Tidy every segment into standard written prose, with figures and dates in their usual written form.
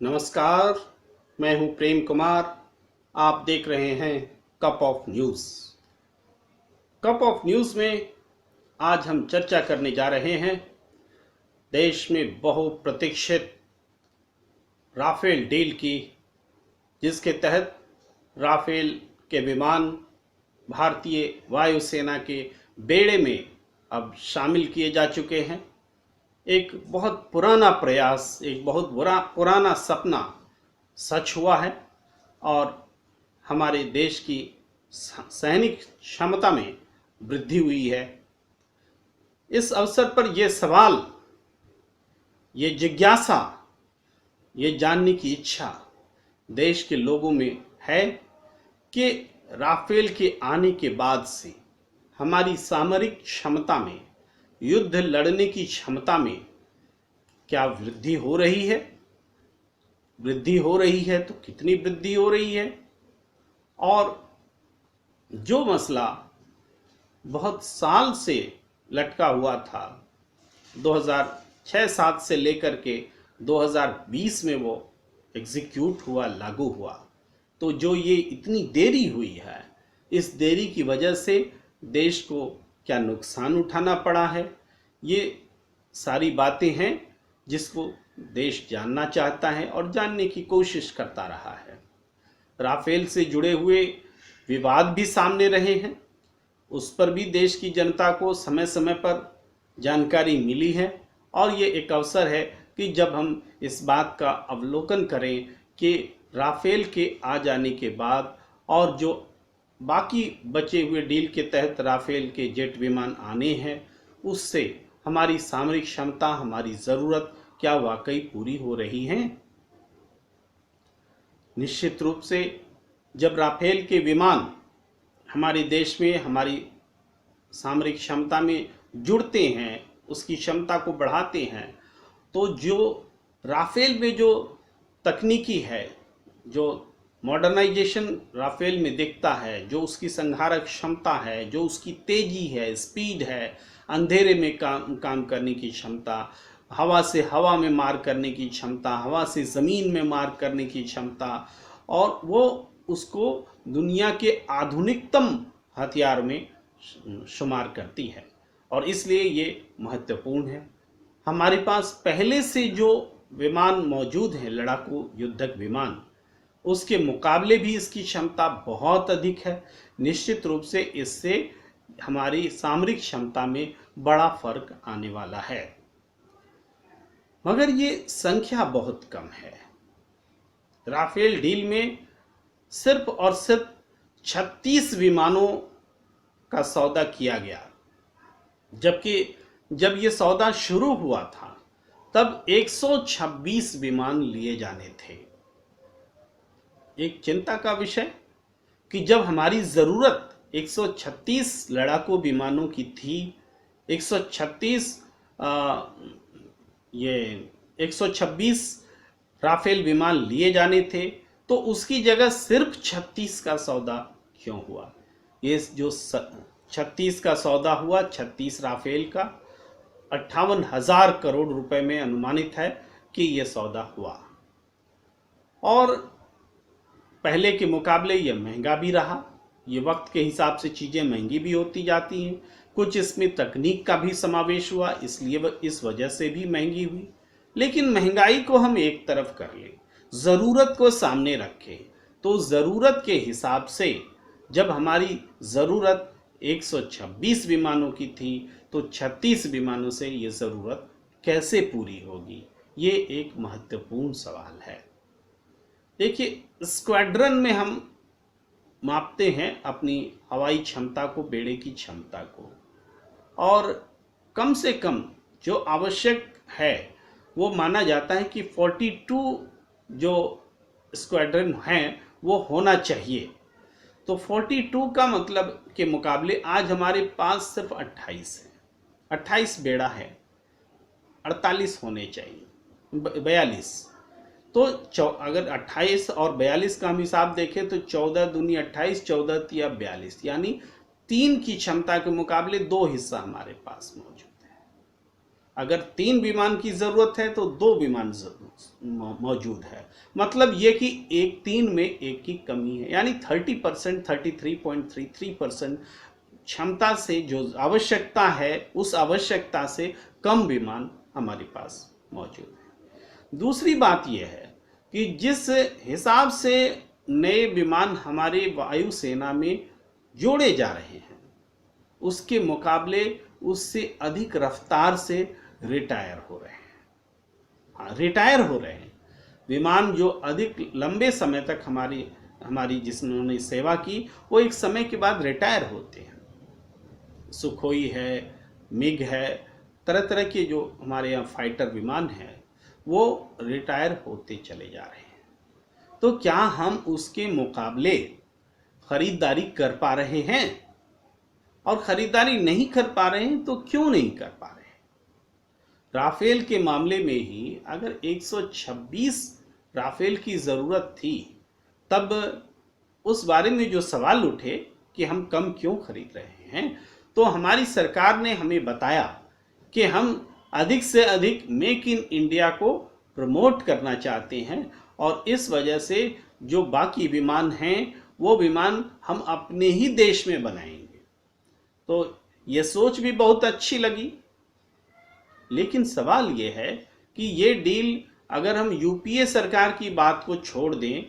नमस्कार। मैं हूं प्रेम कुमार। आप देख रहे हैं cup of news. Cup of news में आज हम चर्चा करने जा रहे हैं देश में बहुप्रतीक्षित राफेल डील की, जिसके तहत राफेल के विमान भारतीय वायुसेना के बेड़े में अब शामिल किए जा चुके हैं। एक बहुत पुराना प्रयास, एक बहुत पुराना सपना सच हुआ है और हमारे देश की सैनिक क्षमता में वृद्धि हुई है। इस अवसर पर यह सवाल, ये जिज्ञासा, ये जानने की इच्छा देश के लोगों में है कि राफेल के आने के बाद से हमारी सामरिक क्षमता में, युद्ध लड़ने की क्षमता में क्या वृद्धि हो रही है? वृद्धि हो रही है तो कितनी वृद्धि हो रही है? और जो मसला बहुत साल से लटका हुआ था, 2006-07 से लेकर के 2020 में वो एग्जीक्यूट हुआ, लागू हुआ, तो जो ये इतनी देरी हुई है, इस देरी की वजह से देश को क्या नुकसान उठाना पड़ा है, ये सारी बातें हैं जिसको देश जानना चाहता है और जानने की कोशिश करता रहा है। राफेल से जुड़े हुए विवाद भी सामने रहे हैं, उस पर भी देश की जनता को समय समय पर जानकारी मिली है और ये एक अवसर है कि जब हम इस बात का अवलोकन करें कि राफेल के आ जाने के बाद और जो बाकी बचे हुए डील के तहत राफेल के जेट विमान आने हैं, उससे हमारी सामरिक क्षमता, हमारी ज़रूरत क्या वाकई पूरी हो रही है। निश्चित रूप से जब राफेल के विमान हमारे देश में हमारी सामरिक क्षमता में जुड़ते हैं, उसकी क्षमता को बढ़ाते हैं, तो जो राफेल में जो तकनीकी है, जो मॉडर्नाइजेशन राफेल में दिखता है, जो उसकी संहारक क्षमता है, जो उसकी तेजी है, स्पीड है, अंधेरे में काम करने की क्षमता, हवा से हवा में मार करने की क्षमता, हवा से ज़मीन में मार करने की क्षमता, और वो उसको दुनिया के आधुनिकतम हथियार में शुमार करती है और इसलिए ये महत्वपूर्ण है। हमारे पास पहले से जो विमान मौजूद हैं, लड़ाकू युद्धक विमान, उसके मुकाबले भी इसकी क्षमता बहुत अधिक है। निश्चित रूप से इससे हमारी सामरिक क्षमता में बड़ा फर्क आने वाला है, मगर ये संख्या बहुत कम है। राफेल डील में सिर्फ और सिर्फ 36 विमानों का सौदा किया गया, जबकि जब ये सौदा शुरू हुआ था तब 126 विमान लिए जाने थे। एक चिंता का विषय कि जब हमारी ज़रूरत 136 लड़ाकू विमानों की थी, 136 ये 126 राफेल विमान लिए जाने थे, तो उसकी जगह सिर्फ 36 का सौदा क्यों हुआ? ये जो 36 का सौदा हुआ, 36 राफेल का 58,000 करोड़ रुपए में अनुमानित है कि यह सौदा हुआ और पहले के मुकाबले यह महंगा भी रहा। ये वक्त के हिसाब से चीज़ें महंगी भी होती जाती हैं, कुछ इसमें तकनीक का भी समावेश हुआ, इसलिए इस वजह से भी महंगी हुई। लेकिन महंगाई को हम एक तरफ कर लें, ज़रूरत को सामने रखें, तो ज़रूरत के हिसाब से जब हमारी ज़रूरत 126 विमानों की थी, तो 36 विमानों से ये ज़रूरत कैसे पूरी होगी? ये एक महत्वपूर्ण सवाल है। देखिए, स्क्वाड्रन में हम मापते हैं अपनी हवाई क्षमता को, बेड़े की क्षमता को, और कम से कम जो आवश्यक है वो माना जाता है कि 42 जो स्क्वाड्रन हैं वो होना चाहिए। तो 42 का मतलब के मुकाबले आज हमारे पास सिर्फ 28 है, 28 बेड़ा है, 48 होने चाहिए, 42। तो अगर 28 और 42 का हम हिसाब देखें तो 14 दूनी 28, 14 तिया 42, यानी 3 की क्षमता के मुकाबले 2 हिस्सा हमारे पास मौजूद है। अगर 3 विमान की ज़रूरत है तो 2 विमान मौजूद है। मतलब ये कि 3 में 1 की कमी है, यानी 30%, 33.33% क्षमता से जो आवश्यकता है उस आवश्यकता से कम विमान हमारे पास मौजूद है। दूसरी बात यह है कि जिस हिसाब से नए विमान हमारे वायुसेना में जोड़े जा रहे हैं उसके मुकाबले उससे अधिक रफ्तार से रिटायर हो रहे हैं। हाँ, रिटायर हो रहे हैं विमान जो अधिक लंबे समय तक हमारी जिन्होंने सेवा की वो एक समय के बाद रिटायर होते हैं। सुखोई है, मिग है, तरह तरह के जो हमारे यहाँ फाइटर विमान हैं वो रिटायर होते चले जा रहे हैं। तो क्या हम उसके मुकाबले खरीदारी कर पा रहे हैं? और खरीदारी नहीं कर पा रहे हैं तो क्यों नहीं कर पा रहे हैं? राफेल के मामले में ही अगर 126 राफेल की ज़रूरत थी तब उस बारे में जो सवाल उठे कि हम कम क्यों खरीद रहे हैं, तो हमारी सरकार ने हमें बताया कि हम अधिक से अधिक मेक इन इंडिया को प्रमोट करना चाहते हैं और इस वजह से जो बाकी विमान हैं वो विमान हम अपने ही देश में बनाएंगे। तो ये सोच भी बहुत अच्छी लगी, लेकिन सवाल ये है कि ये डील अगर हम यूपीए सरकार की बात को छोड़ दें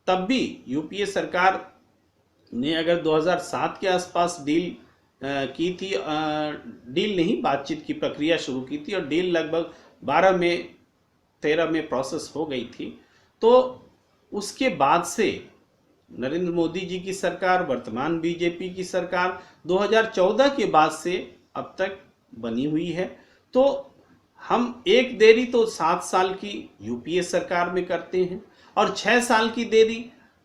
तब भी यूपीए सरकार ने अगर 2007 के आसपास डील की थी, डील नहीं बातचीत की प्रक्रिया शुरू की थी और डील लगभग 13 में प्रोसेस हो गई थी। तो उसके बाद से नरेंद्र मोदी जी की सरकार, वर्तमान बीजेपी की सरकार 2014 के बाद से अब तक बनी हुई है। तो हम एक देरी तो 7 साल की यूपीए सरकार में करते हैं और 6 साल की देरी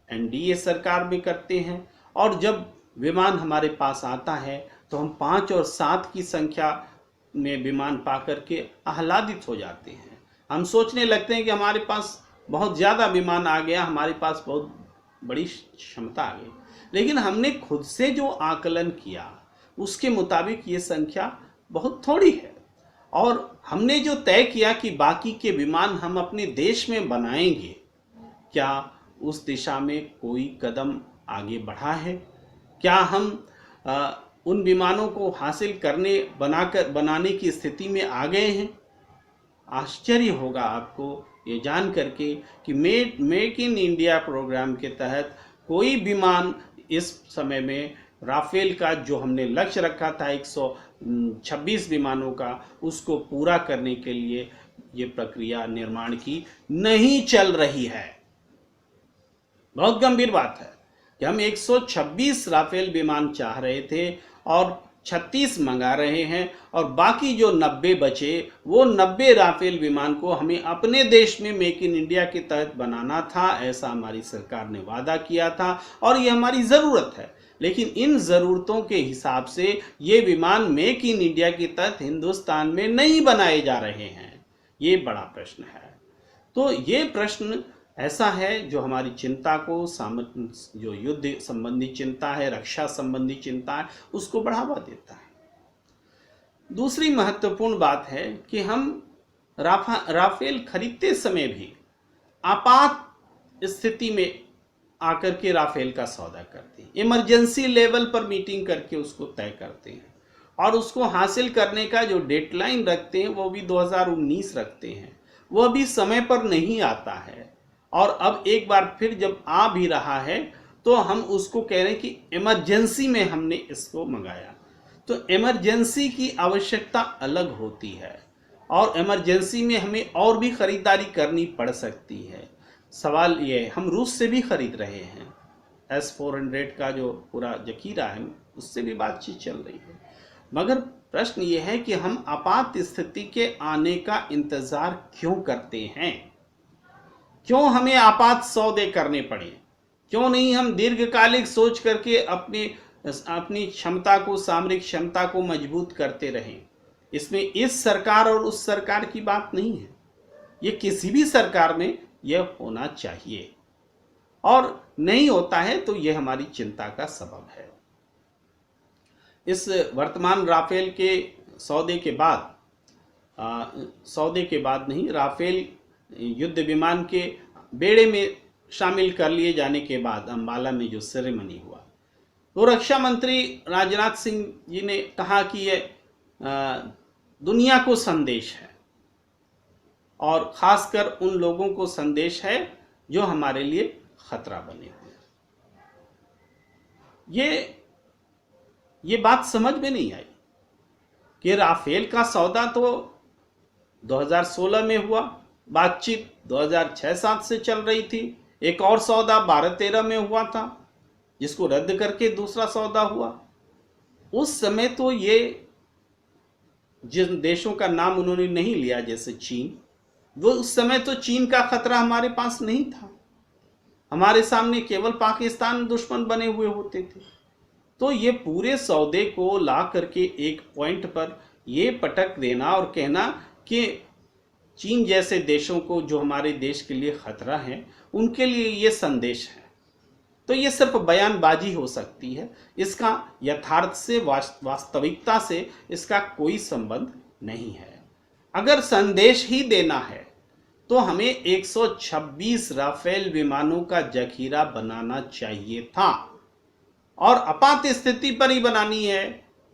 एनडीए सरकार में करते हैं, और जब विमान हमारे पास आता है तो हम 5 और 7 की संख्या में विमान पा करके आह्लादित हो जाते हैं। हम सोचने लगते हैं कि हमारे पास बहुत ज़्यादा विमान आ गया, हमारे पास बहुत बड़ी क्षमता आ गई, लेकिन हमने खुद से जो आकलन किया उसके मुताबिक ये संख्या बहुत थोड़ी है। और हमने जो तय किया कि बाकी के विमान हम अपने देश में बनाएंगे, क्या उस दिशा में कोई कदम आगे बढ़ा है? क्या हम उन विमानों को हासिल बनाने की स्थिति में आ गए हैं? आश्चर्य होगा आपको ये जान करके कि मेक इन इंडिया प्रोग्राम के तहत कोई विमान इस समय में राफेल का जो हमने लक्ष्य रखा था 126 विमानों का, उसको पूरा करने के लिए ये प्रक्रिया निर्माण की नहीं चल रही है। बहुत गंभीर बात है कि हम 126 राफेल विमान चाह रहे थे और 36 मंगा रहे हैं, और बाकी जो 90 बचे वो 90 राफेल विमान को हमें अपने देश में मेक इन इंडिया के तहत बनाना था। ऐसा हमारी सरकार ने वादा किया था और ये हमारी ज़रूरत है, लेकिन इन ज़रूरतों के हिसाब से ये विमान मेक इन इंडिया के तहत हिंदुस्तान में नहीं बनाए जा रहे हैं। ये बड़ा प्रश्न है। तो ये प्रश्न ऐसा है जो हमारी चिंता को, जो युद्ध संबंधी चिंता है, रक्षा संबंधी चिंता है, उसको बढ़ावा देता है। दूसरी महत्वपूर्ण बात है कि हम राफेल खरीदते समय भी आपात स्थिति में आकर के राफेल का सौदा करते हैं, इमरजेंसी लेवल पर मीटिंग करके उसको तय करते हैं, और उसको हासिल करने का जो डेडलाइन रखते हैं वो भी 2019 रखते हैं। वो अभी समय पर नहीं आता है, और अब एक बार फिर जब आ भी रहा है तो हम उसको कह रहे हैं कि इमरजेंसी में हमने इसको मंगाया। तो इमरजेंसी की आवश्यकता अलग होती है, और इमरजेंसी में हमें और भी खरीदारी करनी पड़ सकती है। सवाल ये, हम रूस से भी खरीद रहे हैं, S-400 का जो पूरा जखीरा है उससे भी बातचीत चल रही है, मगर प्रश्न ये है कि हम आपात स्थिति के आने का इंतज़ार क्यों करते हैं? क्यों हमें आपात सौदे करने पड़े? क्यों नहीं हम दीर्घकालिक सोच करके अपनी क्षमता को, सामरिक क्षमता को मजबूत करते रहें? इसमें इस सरकार और उस सरकार की बात नहीं है, ये किसी भी सरकार में यह होना चाहिए, और नहीं होता है तो यह हमारी चिंता का सबब है। इस वर्तमान राफेल के सौदे के बाद सौदे के बाद नहीं, राफेल युद्ध विमान के बेड़े में शामिल कर लिए जाने के बाद अंबाला में जो सेरेमनी हुआ, तो रक्षा मंत्री राजनाथ सिंह जी ने कहा कि ये दुनिया को संदेश है और खासकर उन लोगों को संदेश है जो हमारे लिए खतरा बने हुए। ये बात समझ में नहीं आई कि राफेल का सौदा तो 2016 में हुआ, बातचीत 2006-07 से चल रही थी, एक और सौदा 12-13 में हुआ था जिसको रद्द करके दूसरा सौदा हुआ। उस समय तो ये जिन देशों का नाम उन्होंने नहीं लिया जैसे चीन, वो उस समय तो चीन का खतरा हमारे पास नहीं था, हमारे सामने केवल पाकिस्तान दुश्मन बने हुए होते थे। तो ये पूरे सौदे को ला करके एक पॉइंट पर ये पटक देना और कहना कि चीन जैसे देशों को जो हमारे देश के लिए खतरा है उनके लिए ये संदेश है, तो ये सिर्फ बयानबाजी हो सकती है, इसका यथार्थ से वास्तविकता से इसका कोई संबंध नहीं है। अगर संदेश ही देना है तो हमें 126 राफेल विमानों का जखीरा बनाना चाहिए था और आपात स्थिति पर ही बनानी है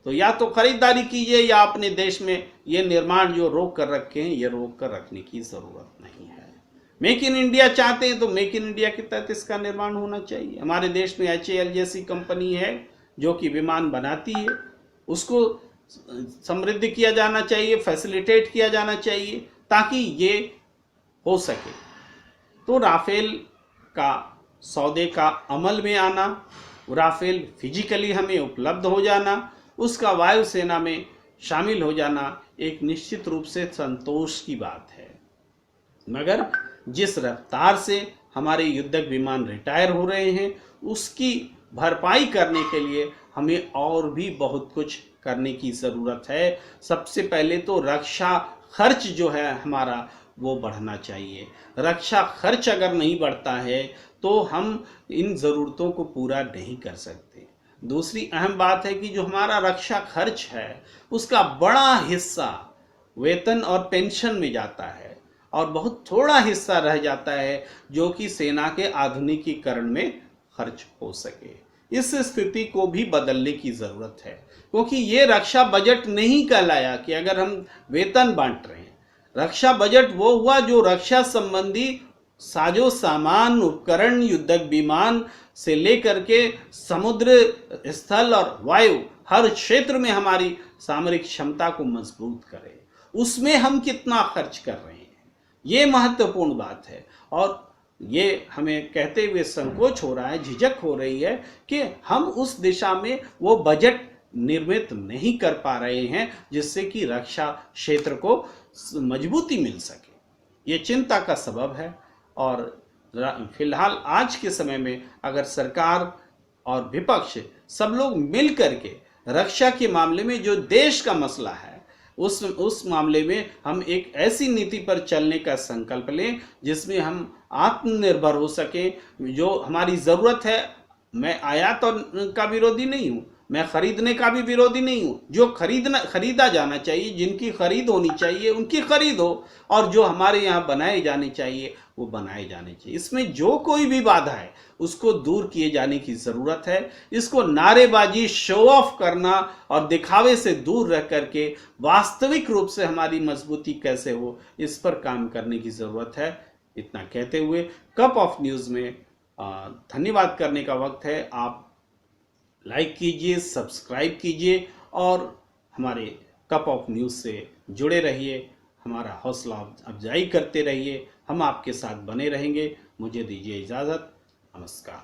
तो या तो खरीदारी कीजिए या अपने देश में ये निर्माण जो रोक कर रखे हैं ये रोक कर रखने की जरूरत नहीं है। मेक इन इंडिया चाहते हैं तो मेक इन इंडिया के तहत इसका निर्माण होना चाहिए। हमारे देश में HAL जैसी कंपनी है जो कि विमान बनाती है, उसको समृद्ध किया जाना चाहिए, फैसिलिटेट किया जाना चाहिए ताकि ये हो सके। तो राफेल का सौदे का अमल में आना, राफेल फिजिकली हमें उपलब्ध हो जाना, उसका वायुसेना में शामिल हो जाना एक निश्चित रूप से संतोष की बात है। मगर जिस रफ्तार से हमारे युद्धक विमान रिटायर हो रहे हैं उसकी भरपाई करने के लिए हमें और भी बहुत कुछ करने की ज़रूरत है। सबसे पहले तो रक्षा खर्च जो है हमारा वो बढ़ना चाहिए। रक्षा खर्च अगर नहीं बढ़ता है तो हम इन ज़रूरतों को पूरा नहीं कर सकते। दूसरी अहम बात है कि जो हमारा रक्षा खर्च है उसका बड़ा हिस्सा वेतन और पेंशन में जाता है और बहुत थोड़ा हिस्सा रह जाता है जो कि सेना के आधुनिकीकरण में खर्च हो सके। इस स्थिति को भी बदलने की ज़रूरत है क्योंकि ये रक्षा बजट नहीं कहलाया कि अगर हम वेतन बांट रहे हैं। रक्षा बजट वो हुआ जो रक्षा संबंधी साजो सामान, उपकरण, युद्धक विमान से लेकर के समुद्र, स्थल और वायु हर क्षेत्र में हमारी सामरिक क्षमता को मजबूत करे, उसमें हम कितना खर्च कर रहे हैं ये महत्वपूर्ण बात है। और ये हमें कहते हुए संकोच हो रहा है, झिझक हो रही है कि हम उस दिशा में वो बजट निर्मित नहीं कर पा रहे हैं जिससे कि रक्षा क्षेत्र को मजबूती मिल सके। ये चिंता का सबब है। और फिलहाल आज के समय में अगर सरकार और विपक्ष सब लोग मिल करके रक्षा के मामले में जो देश का मसला है उस मामले में हम एक ऐसी नीति पर चलने का संकल्प लें जिसमें हम आत्मनिर्भर हो सके। जो हमारी ज़रूरत है, मैं आयात का विरोधी नहीं हूँ, मैं खरीदने का भी विरोधी नहीं हूँ। जो खरीदा जाना चाहिए, जिनकी खरीद होनी चाहिए उनकी खरीद हो और जो हमारे यहाँ बनाए जाने चाहिए वो बनाए जाने चाहिए। इसमें जो कोई भी बाधा है उसको दूर किए जाने की ज़रूरत है। इसको नारेबाजी, शो ऑफ करना और दिखावे से दूर रह करके वास्तविक रूप से हमारी मजबूती कैसे हो इस पर काम करने की ज़रूरत है। इतना कहते हुए कप ऑफ न्यूज़ में धन्यवाद करने का वक्त है। आप लाइक कीजिए, सब्सक्राइब कीजिए और हमारे कप ऑफ न्यूज़ से जुड़े रहिए, हमारा हौसला अफजाई करते रहिए। हम आपके साथ बने रहेंगे। मुझे दीजिए इजाज़त। नमस्कार।